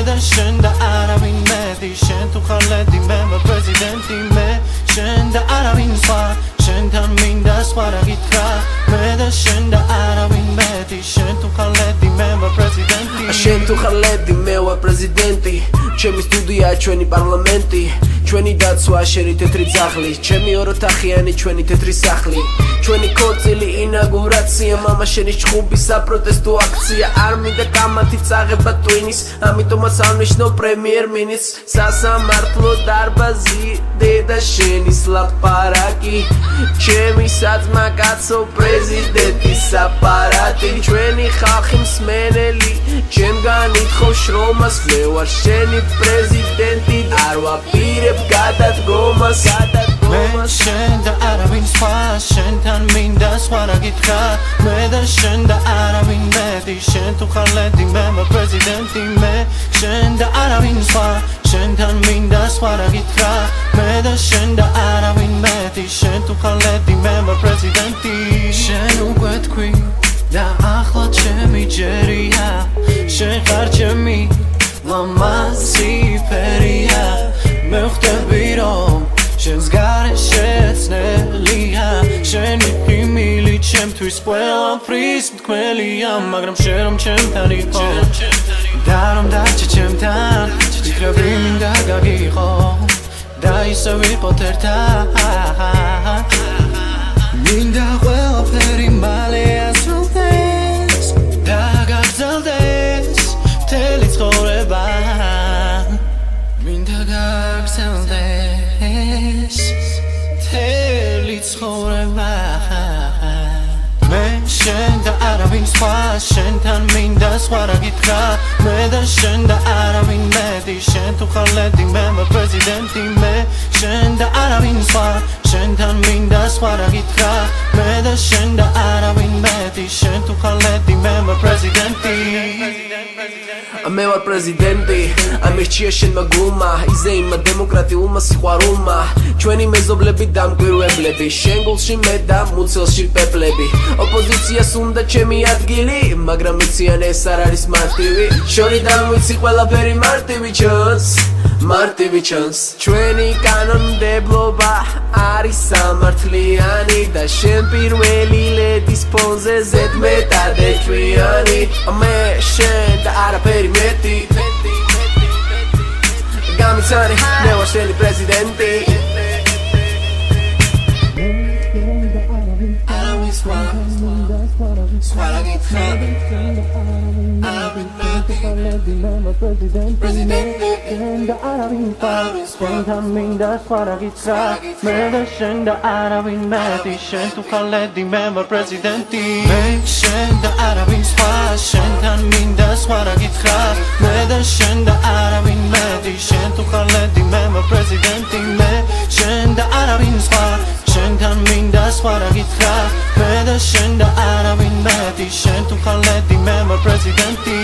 და შენ და არავინ მეტი შენ თუ ხარ ლედი მე ვარ პრეზიდენტი მე შენ და არავინ სხვა შენთან მინდა სხვა რა გითხრა მე და შენ და არავინ მეტი შენ თუ ხარ ლედი მე ვარ პრეზიდენტი შენ თუ ხარ ლედი მე ვარ პრეზიდენტი ჩემი სტუდია ჩვენი პარლამენტი ჩვენი დაცვა შენი თეთრი ძაღლი ჩემი ოროთახიანი ჩვენი თეთრი სახლი ჩვენი ქორწილი ინაგურაცია მამა შენი ჩხუბი საპროტესტო აქცია არ მინდა კამათი წაღება ტვინის ამიტომაც აღნიშნო პრემიერ მინისტრს სასამართლო დარბაზი დედა შენის ლაპარაკი ჩემი საძმა კაცო პრეზიდენტის აპარატი ჩვენი ხალხი მსმენელი ჩემგან ითხოვს შრომას მე ვარ შენი პრეზიდენტი არ ვაპირებ გადადგომას მე შენ და არავინ სხვა შენთან მინდა სხვა რა გითხრა მე და შენ და არავინ მეტი შენ თუ ხარ ლედი მე ვარ პრეზიდენტი მე შენ და არავინ სხვა შენთან მინდა სხვა რა გითხრა მე და შენ და არავინ მეტი შენ თუ ხარ ლედი მე ვარ პრეზიდენტი შენ უკვე თქვი და ახლა ჩემი ჯერია შენ ხარ ჩემი ლამაზი ფერია მე ვხვდები რომ შენს გარეშე ცნელია შენი ხიმილი ჩემთვის ყველაფრის მტკველია მაგრამ შენ რომ ჩემთან იყო და რომ დარჩე ჩემთან ვიქრები მინდა გაგიყო და ისე ვიყოთ ერთად მინდა ყველაფერი მალე ასრულდეს და გაგრძელდეს მთელი ცხოვრება მინდა გაგრძელდეს მთელი ცხოვრება მე შენ და არავინ სხვა შენთან მინდა სხვა რა გითხრა მე და შენ და არავინ მეტი შენ თუ ხარ ლედი მე ვარ პრეზიდენტი მე შენ და არავინ სხვა შენთან მინდა სხვა რა გითხრა მე და შენ და არავინ მეტი შენ თუ ხარ ლედი მე ვარ პრეზიდენტი მე ვარ პრეზიდენტი ამერჩია შენმა გულმა იზეიმმა დემოკრატიულმა სიყვარულმა ჩვენი მეზობლები დამკვირვებლები შენ გულში მე და მუცელში პეპლები ოპოზიციას უნდა ჩემი ადგილი მაგრამ იციან ეს არ არის მარტივი შორიდან ვიცი ყველაფერი მარტივი ჩანს ჩვენი კანონმდებლობა არის სამართლიანი და შენ პირველი ლედის ფონზე ზედმეტად ეჭვიანი მე შენ და არაფერი მეტი გამიცანი მე ვარ შენი პრეზიდენტი შენთან მინდა სხვა რა გითხრა მე და შენ და არავინ მეტი შენ თუ ხარ ლედი მე ვარ პრეზიდენტი მე შენ და არავინ სხვა შენთან მინდა სხვა რა გითხრა მე და შენ და არავინ მეტი შენ თუ ხარ ლედი მე ვარ პრეზიდენტი მე შენ და არავინ სხვა შენთან მინდა სხვა რა გითხრა მე და შენ და არავინ მეტი შენ თუ ხარ ლედი მე ვარ პრეზიდენტი